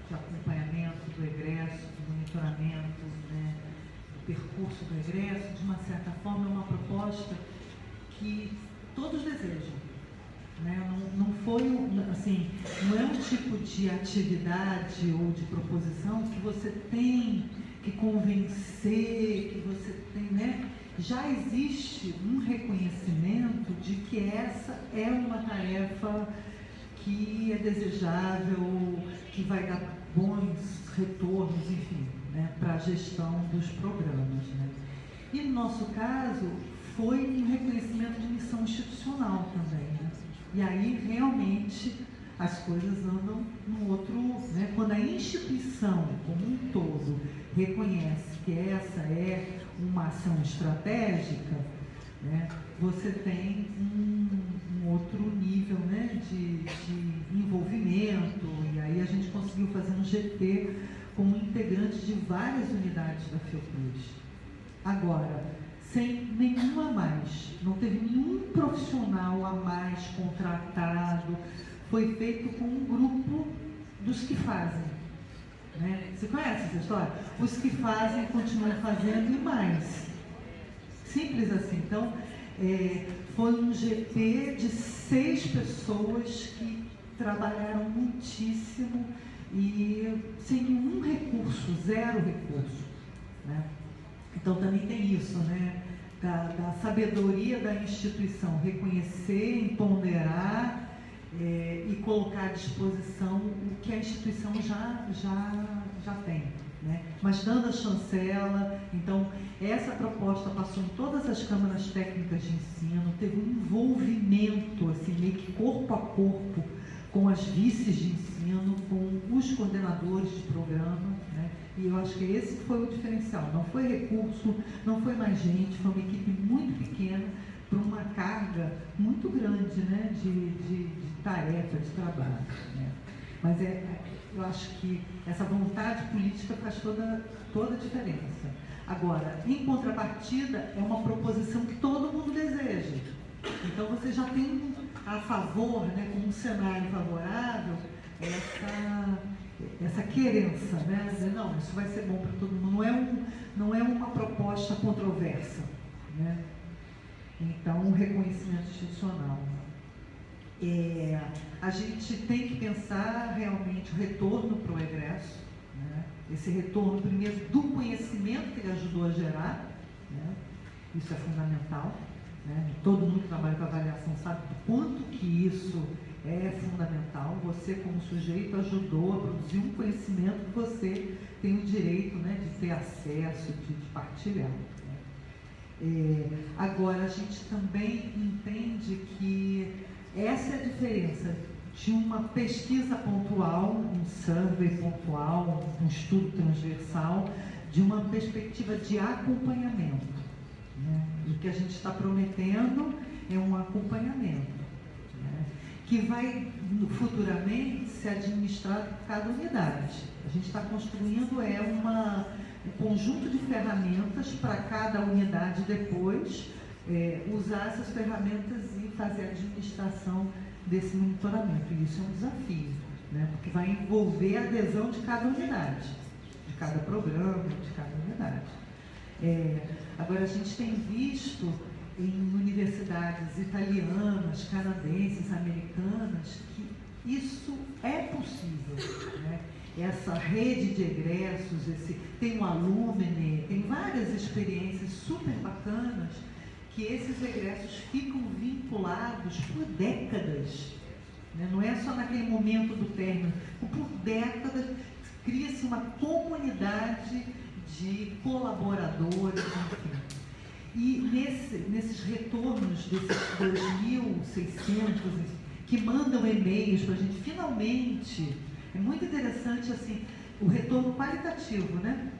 de acompanhamento do egresso, do monitoramento, né, do percurso do egresso, de uma certa forma é uma proposta que todos desejam. Né? Não foi, assim, não é um tipo de atividade ou de proposição que você tem que convencer, que você tem, né? Já existe um reconhecimento de que essa é uma tarefa que é desejável, que vai dar bons retornos, enfim, né, para a gestão dos programas. Né? E no nosso caso, foi um reconhecimento de missão institucional também. Né? E aí, realmente, as coisas andam no outro... Né? Quando a instituição, como um todo, reconhece que essa é uma ação estratégica, né? Você tem um outro nível, né, de envolvimento, e aí a gente conseguiu fazer um GT como integrante de várias unidades da Fiocruz. Agora, sem nenhum a mais. Não teve nenhum profissional a mais contratado. Foi feito com um grupo dos que fazem. Né? Você conhece essa história? Os que fazem continuam fazendo e mais. Simples assim. Então, foi um GP de 6 pessoas que trabalharam muitíssimo e sem nenhum recurso, 0 recurso. Né? Então também tem isso, né? Da sabedoria da instituição, reconhecer, ponderar e colocar à disposição o que a instituição já tem. Né? Mas dando a chancela. Então essa proposta passou em todas as câmaras técnicas de ensino, teve um envolvimento assim, meio que corpo a corpo com as vices de ensino, com os coordenadores de programa, né? E eu acho que esse foi o diferencial. Não foi recurso, não foi mais gente, foi uma equipe muito pequena para uma carga muito grande, né? de tarefa, de trabalho. Né? Mas eu acho que essa vontade política faz toda a diferença. Agora, em contrapartida, é uma proposição que todo mundo deseja. Então você já tem a favor, né, como um cenário favorável, essa querença, né? Dizer, não, isso vai ser bom para todo mundo. Não é uma proposta controversa. Né? Então, um reconhecimento institucional. A gente tem que pensar realmente o retorno para o egresso, né? Esse retorno, primeiro, do conhecimento que ele ajudou a gerar, né? Isso é fundamental. Né? Todo mundo que trabalha com avaliação sabe o quanto que isso é fundamental. Você, como sujeito, ajudou a produzir um conhecimento que você tem o direito, né, de ter acesso, de partilhar. Né? Agora, a gente também entende que essa é a diferença de uma pesquisa pontual, um survey pontual, um estudo transversal, de uma perspectiva de acompanhamento. Né? E o que a gente está prometendo é um acompanhamento, né? Que vai futuramente ser administrado por cada unidade. A gente está construindo um conjunto de ferramentas para cada unidade depois usar essas ferramentas e fazer a administração desse monitoramento. E isso é um desafio, né? Porque vai envolver a adesão de cada unidade, de cada programa, de cada unidade. Agora, a gente tem visto em universidades italianas, canadenses, americanas, que isso é possível. Né? Essa rede de egressos, tem um alumni, tem várias experiências super bacanas que esses egressos ficam vinculados por décadas. Né? Não é só naquele momento do término, por décadas cria-se uma comunidade de colaboradores, enfim. E nesses retornos desses 2.600 que mandam e-mails para a gente, finalmente, é muito interessante assim, o retorno qualitativo, né?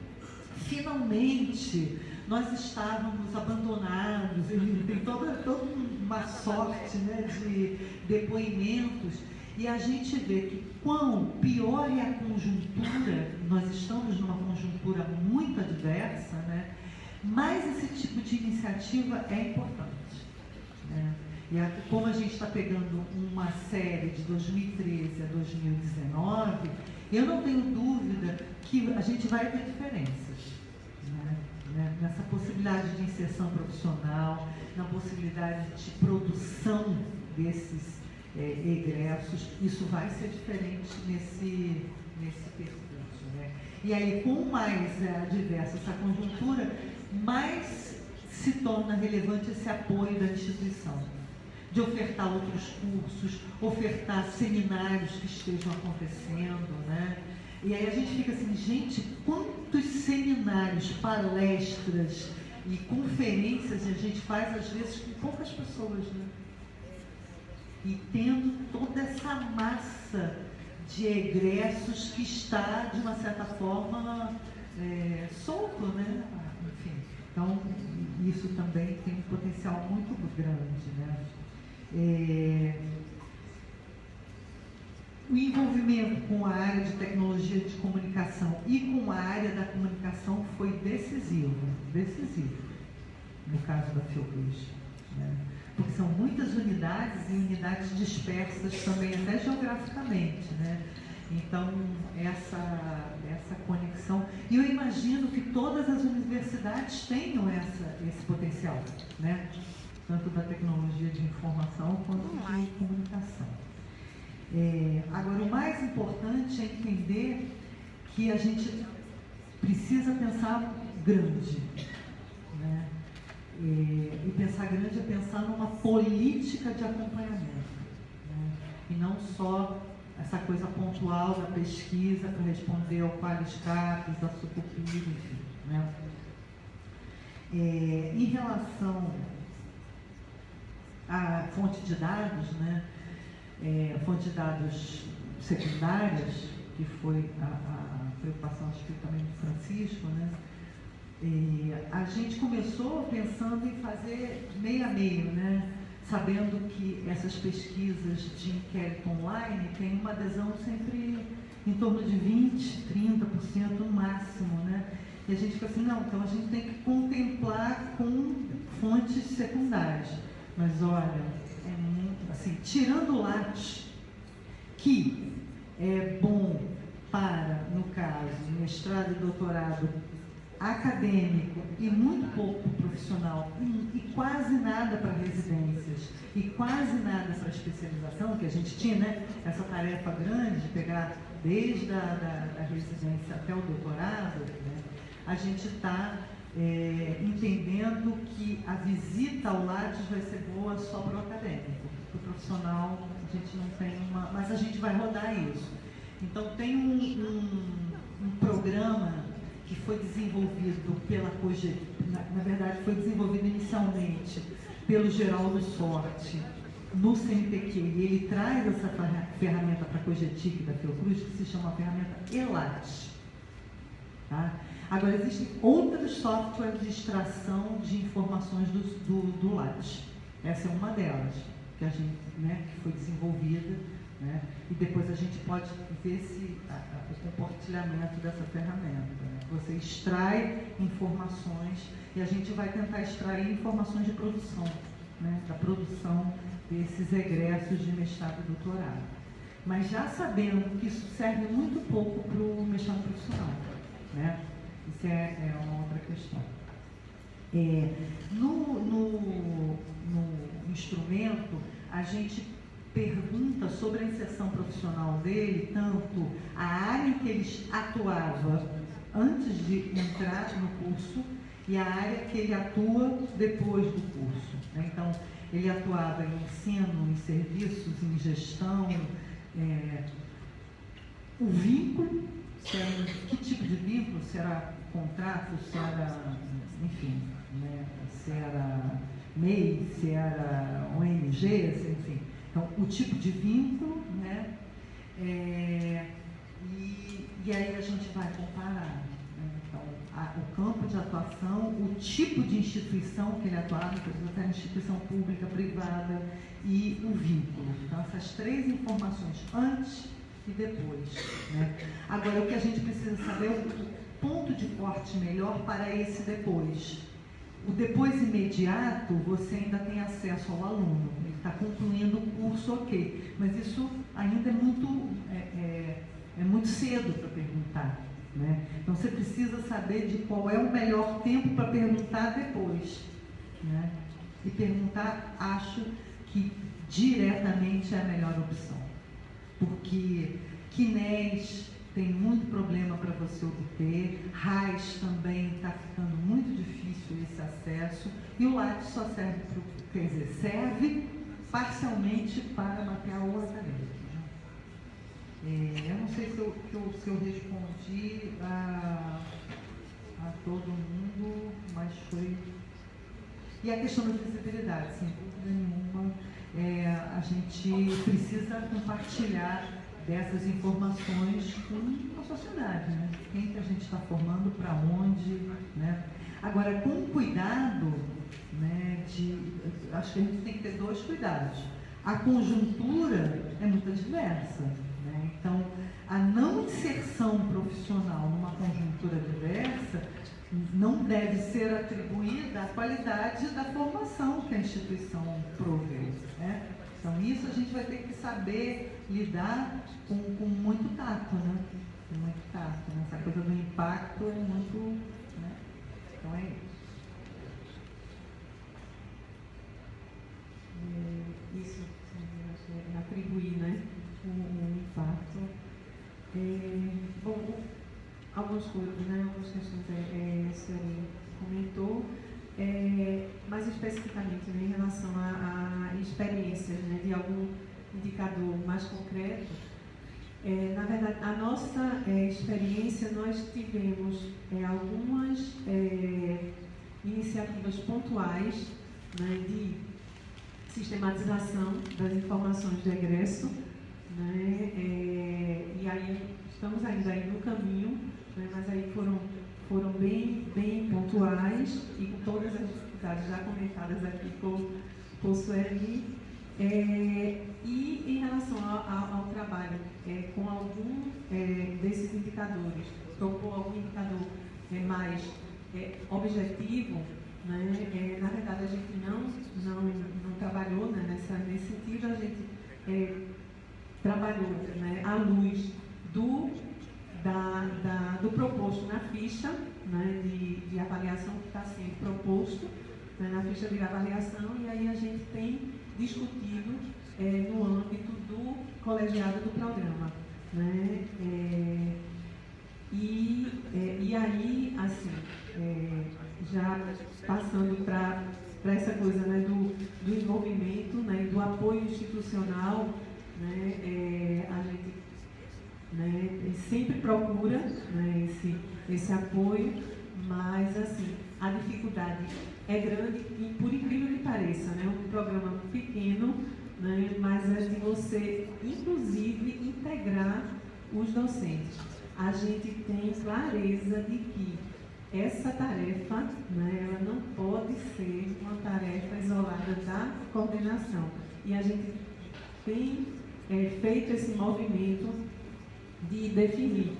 Finalmente, nós estávamos abandonados, tem toda uma sorte, né, de depoimentos, e a gente vê que quão pior é a conjuntura, nós estamos numa conjuntura muito adversa, né? Mas esse tipo de iniciativa é importante. Né? E como a gente está pegando uma série de 2013 a 2019, eu não tenho dúvida que a gente vai ter diferenças. Né? Nessa possibilidade de inserção profissional, na possibilidade de produção desses egressos, isso vai ser diferente nesse percurso. Né? E aí, com mais adversa essa conjuntura, mais se torna relevante esse apoio da instituição, de ofertar outros cursos, ofertar seminários que estejam acontecendo, né? E aí a gente fica assim, gente, quantos seminários, palestras e conferências a gente faz, às vezes, com poucas pessoas, né? E tendo toda essa massa de egressos que está, de uma certa forma, solto, né? Enfim, então, isso também tem um potencial muito grande, né? O envolvimento com a área de tecnologia de comunicação e com a área da comunicação foi decisivo, decisivo. no caso da Fiocruz, né? Porque são muitas unidades e unidades dispersas também, até geograficamente, né? Então, essa conexão, e eu imagino que todas as universidades tenham esse potencial, né? Tanto da tecnologia de informação quanto de comunicação. Agora, o mais importante é entender que a gente precisa pensar grande, né? E pensar grande é pensar numa política de acompanhamento, né? E não só essa coisa pontual da pesquisa para responder ao Qualiscapes, da Sucupira, enfim, né? Em relação à fonte de dados, né? Fonte de dados secundárias, que foi a preocupação, acho que também do Francisco, né? A gente começou pensando em fazer meio a meio, né? Sabendo que essas pesquisas de inquérito online têm uma adesão sempre em torno de 20%, 30% no máximo, né? E a gente fica assim, não, então a gente tem que contemplar com fontes secundárias. Mas olha, assim, tirando o Lattes, que é bom para, no caso, mestrado e doutorado acadêmico e muito pouco profissional e quase nada para residências e quase nada para especialização, que a gente tinha, né, essa tarefa grande de pegar desde a residência até o doutorado, né, a gente está entendendo que a visita ao Lattes vai ser boa só para o acadêmico, para o profissional a gente não tem uma, mas a gente vai rodar isso. Então tem um programa que foi desenvolvido pela COGETIC, na verdade foi desenvolvido inicialmente pelo Geraldo Sorte no CNPq, e ele traz essa ferramenta para a COGETIC da Fiocruz, que se chama a ferramenta ELAT. Tá? Agora, existem outros softwares de extração de informações do LAT. Essa é uma delas, que a gente, né, que foi desenvolvida, né, e depois a gente pode ver o compartilhamento dessa ferramenta. Né? Você extrai informações e a gente vai tentar extrair informações de produção, né, da produção desses egressos de mestrado e doutorado. Mas já sabendo que isso serve muito pouco para o mestrado profissional, né? Isso é uma outra questão. No instrumento, a gente pergunta sobre a inserção profissional dele, tanto a área em que ele atuava antes de entrar no curso e a área que ele atua depois do curso. Né? Então, ele atuava em ensino, em serviços, em gestão, o vínculo, que tipo de vínculo, se era contrato, se era, enfim, né? Se era MEI, se era ONG, enfim. Então, o tipo de vínculo, né? E aí a gente vai comparar, né? Então, o campo de atuação, o tipo de instituição que ele atuava, por exemplo, era instituição pública, privada, e o vínculo. Então, essas três informações, antes e depois. Né? Agora, o que a gente precisa saber é o ponto de corte melhor para esse depois. O depois imediato, você ainda tem acesso ao aluno, ele está concluindo o curso, ok, mas isso ainda é muito cedo para perguntar. Né? Então, você precisa saber de qual é o melhor tempo para perguntar depois. Né? E perguntar, acho que diretamente é a melhor opção. Porque QNES tem muito problema para você obter, RAIS também está ficando muito difícil esse acesso, e o Lattes só serve serve parcialmente para mapear o acadêmico. Eu não sei se eu respondi a todo mundo, mas foi... E a questão da visibilidade, sem dúvida nenhuma, a gente precisa compartilhar dessas informações com a sociedade, né? Quem que a gente está formando, para onde, né? Agora, com cuidado, né, acho que a gente tem que ter dois cuidados. A conjuntura é muito diversa, né? Então, a não inserção profissional numa conjuntura diversa não deve ser atribuída à qualidade da formação que a instituição provê, né? Então, isso a gente vai ter que saber lidar com muito tato, né? Com muito tato, né? Essa coisa do impacto é muito... né? Então, é isso. Isso, atribuir, né, o impacto. Bom, algumas coisas, né, algumas questões a Sueli comentou, mais especificamente, né, em relação a experiências, né, de algum indicador mais concreto. Na verdade, a nossa experiência, nós tivemos algumas iniciativas pontuais, né, de sistematização das informações de egresso, né, e aí estamos ainda aí no caminho, né, mas aí foram bem pontuais e com todas as dificuldades já comentadas aqui por Sueli. E em relação ao trabalho com algum desses indicadores, propor algum indicador mais objetivo, né, na verdade a gente não trabalhou, né, nesse sentido, a gente trabalhou, né, à luz do proposto na ficha, né, de avaliação que está sendo proposto, né, na ficha de avaliação, e aí a gente tem discutido no âmbito do colegiado do programa, né, e aí, assim, já passando para essa coisa, né, do envolvimento, né, do apoio institucional, né, a gente, né, sempre procura, né, esse apoio, mas assim, a dificuldade é grande e, por incrível que pareça, né, um programa pequeno, né, mas é de você, inclusive, integrar os docentes. A gente tem clareza de que essa tarefa, né, ela não pode ser uma tarefa isolada da coordenação. E a gente tem feito esse movimento de definir,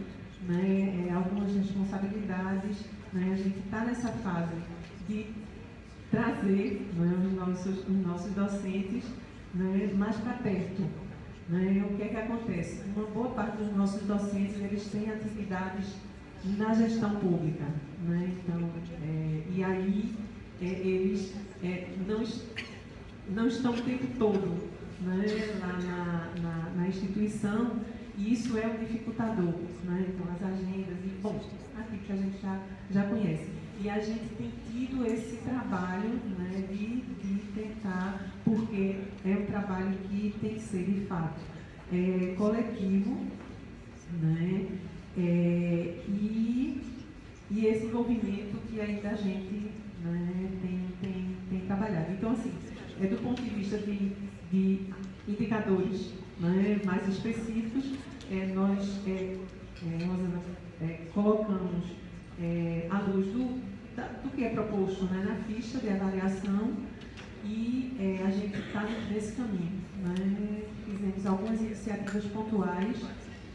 né, algumas responsabilidades, né, a gente está nessa fase de trazer, né, os nossos docentes, né, mais para perto. Né, o que é que acontece? Uma boa parte dos nossos docentes, eles têm atividades na gestão pública, né? Então, e aí eles não estão o tempo todo, né, lá na instituição, e isso é um dificultador, né? Então, as agendas, e bom, aqui que a gente já conhece. E a gente tem tido esse trabalho, né, de tentar, porque é um trabalho que tem que ser, de fato, coletivo, né? E esse envolvimento que ainda a gente, né, tem trabalhado. Então, assim, do ponto de vista de indicadores, né, mais específicos, nós colocamos à luz do que é proposto, né, na ficha de avaliação, e a gente está nesse caminho, né? Fizemos algumas iniciativas pontuais,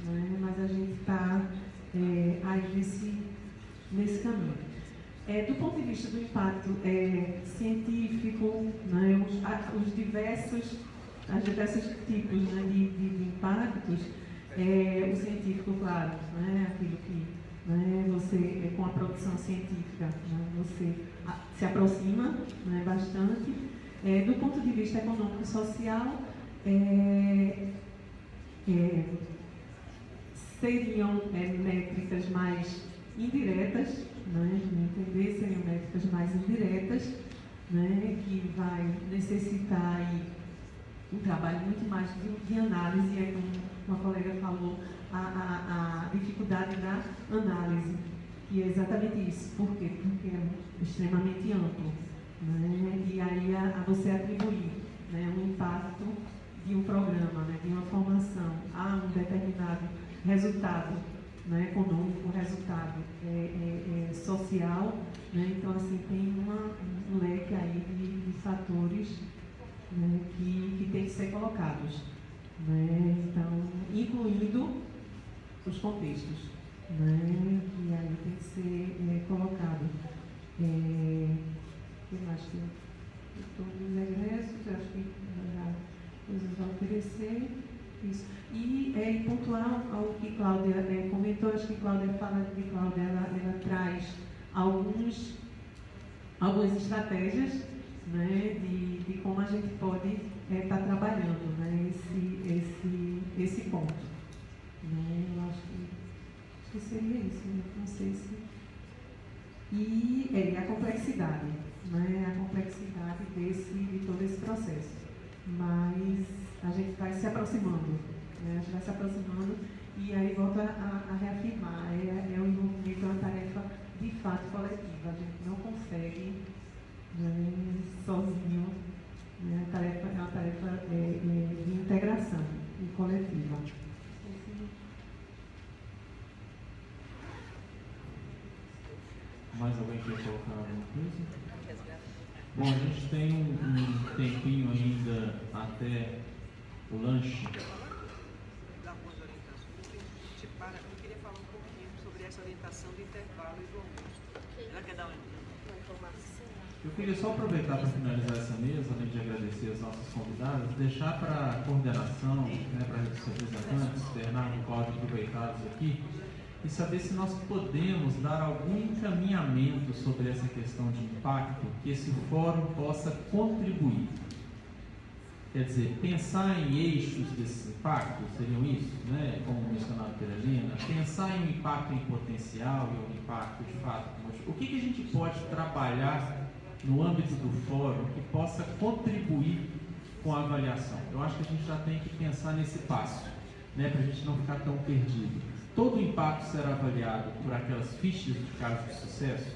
né, mas a gente está aí nesse caminho. Do ponto de vista do impacto científico, né, os diversos tipos, né, de impactos, o científico, claro, né, aquilo que, né, você, com a produção científica, né, você se aproxima, né, bastante. Do ponto de vista econômico e social, seriam métricas mais indiretas, né, entender, seriam métricas mais indiretas, né, que vai necessitar aí um trabalho muito mais de análise, como a colega falou, a dificuldade da análise, e é exatamente isso. Por quê? Porque é extremamente amplo, né, e aí a você atribuir, né, um impacto de um programa, né, de uma formação a um determinado resultado, né, econômico, resultado social, né, então assim tem um leque aí de fatores, né, que tem que ser colocados, né? Então, incluindo os contextos, né? Que aí tem que ser colocado. Eu acho que todos os egressos, eu acho que já coisas vão oferecer isso. E pontuar ao que Cláudia comentou, acho que Cláudia fala de Cláudia, ela traz algumas estratégias, né, de como a gente pode estar trabalhando, né, esse ponto. Né, eu acho que seria isso, né? Não sei se. E a complexidade, né, a complexidade de todo esse processo. Mas a gente vai se aproximando, né, a gente vai se aproximando e aí volta a reafirmar, o envolvimento, é uma tarefa de fato coletiva, a gente não consegue, né, sozinho, né, é uma tarefa de integração e coletiva. Mais alguém quer colocar alguma coisa? Bom, a gente tem um tempinho ainda até o lanche. Eu queria falar um pouquinho sobre essa orientação do intervalo e do almoço. Ela quer dar uma informação? Eu queria só aproveitar para finalizar essa mesa, além de agradecer as nossas convidadas, deixar para a coordenação, né, para os representantes, Bernardo e Cláudio, aproveitados aqui, e saber se nós podemos dar algum encaminhamento sobre essa questão de impacto, que esse fórum possa contribuir. Quer dizer, pensar em eixos desses impactos, seriam isso, né? Como mencionado pela Helena, pensar em um impacto em potencial e um impacto de fato. O que a gente pode trabalhar no âmbito do fórum que possa contribuir com a avaliação? Eu acho que a gente já tem que pensar nesse passo, né? Para a gente não ficar tão perdido. Todo o impacto será avaliado por aquelas fichas de casos de sucesso,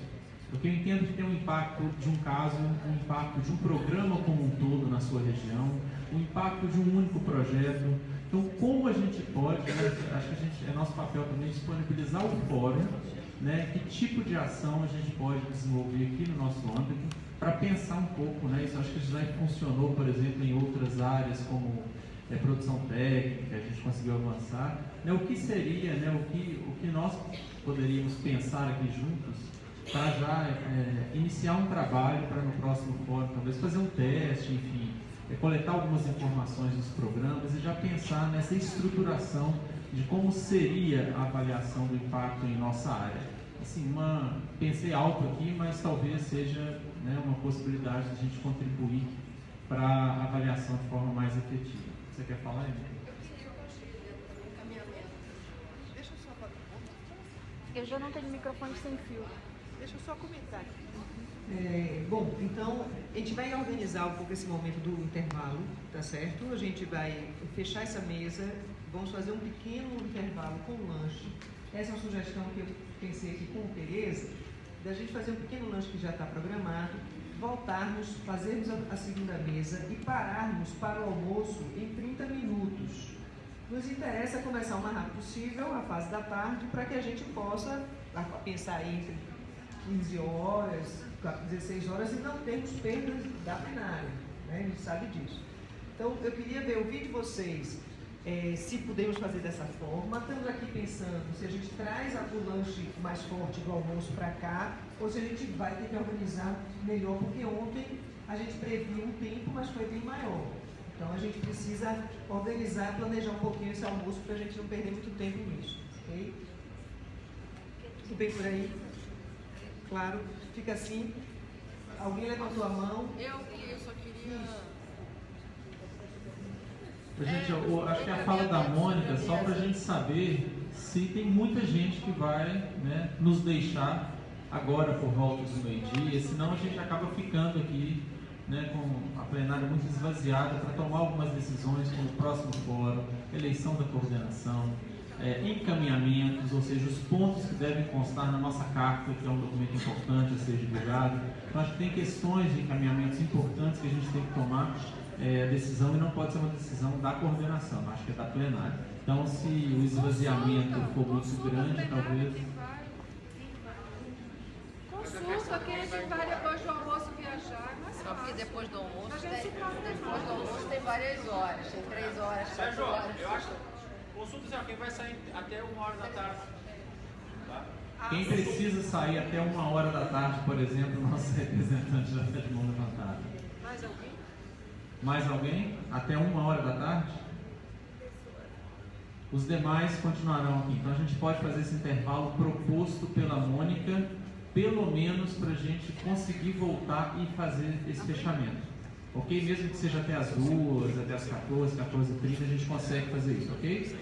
porque eu entendo que tem um impacto de um caso, um impacto de um programa como um todo na sua região, um impacto de um único projeto. Então, como a gente pode, né, acho que é nosso papel também disponibilizar o fórum, né, que tipo de ação a gente pode desenvolver aqui no nosso âmbito, para pensar um pouco, né, isso acho que já funcionou, por exemplo, em outras áreas como produção técnica, a gente conseguiu avançar, né, o que seria, né, o que nós poderíamos pensar aqui juntos para já iniciar um trabalho para no próximo fórum, talvez fazer um teste, enfim, coletar algumas informações dos programas e já pensar nessa estruturação de como seria a avaliação do impacto em nossa área. Assim, pensei alto aqui, mas talvez seja, né, uma possibilidade de a gente contribuir para a avaliação de forma mais efetiva. Você quer falar, Emília? Eu já não tenho microfone sem fio. Deixa eu só comentar aqui. Bom, então a gente vai organizar um pouco esse momento do intervalo, tá certo? A gente vai fechar essa mesa, vamos fazer um pequeno intervalo com lanche. Essa é uma sugestão que eu pensei aqui com o Tereza, da gente fazer um pequeno lanche que já está programado, voltarmos, fazermos a segunda mesa e pararmos para o almoço em 30 minutos. Nos interessa começar o mais rápido possível, a fase da tarde, para que a gente possa pensar entre 15 horas, 16 horas e não termos perdas da plenária, né? A gente sabe disso. Então, eu queria ouvir de vocês se podemos fazer dessa forma. Estamos aqui pensando se a gente traz o lanche mais forte do almoço para cá ou se a gente vai ter que organizar melhor, porque ontem a gente previu um tempo, mas foi bem maior. Então, a gente precisa organizar, planejar um pouquinho esse almoço para a gente não perder muito tempo nisso, ok? Tudo bem por aí? Claro, fica assim. Alguém levantou a mão? Eu só queria... Gente, eu acho que a fala da Mônica, só para a gente saber se tem muita gente que vai, né, nos deixar agora por volta do meio-dia, senão a gente acaba ficando aqui, né, com a plenária muito esvaziada para tomar algumas decisões como o próximo fórum, eleição da coordenação, encaminhamentos, ou seja, os pontos que devem constar na nossa carta, que é um documento importante a ser divulgado. Então, acho que tem questões de encaminhamentos importantes que a gente tem que tomar decisão e não pode ser uma decisão da coordenação, acho que é da plenária. Então, se o esvaziamento for muito grande, talvez... Consulta, quem a gente vai depois do almoço viajar, é mais fácil. depois do almoço tem várias horas, tem 3 horas, 4 horas. Eu acho, consulta assim, ó, quem vai sair até 1h da tarde. Tá? Quem precisa sair até 1h da tarde, por exemplo, nosso representante já está de mão levantada. Mais alguém? Mais alguém? Até 1h da tarde? Os demais continuarão aqui. Então a gente pode fazer esse intervalo proposto pela Mônica, pelo menos para a gente conseguir voltar e fazer esse fechamento. Ok? Mesmo que seja até as 2, até as 14, 14h30, a gente consegue fazer isso, ok?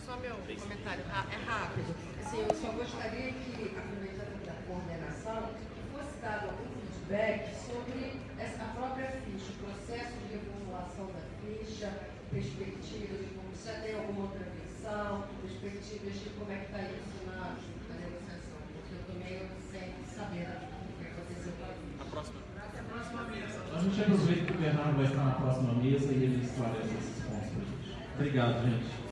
Só meu comentário é rápido. Assim, eu só gostaria que, aproveitando da coordenação, fosse dado algum feedback sobre a própria ficha, o processo de reformulação da ficha, perspectivas de como já tem alguma outra versão, perspectivas de como é que está isso na negociação, porque eu estou meio sem saber o que aconteceu com a ficha. A próxima mesa. A gente aproveita que o Bernardo vai estar na próxima mesa e ele esclarece esses pontos para a gente. Obrigado, gente.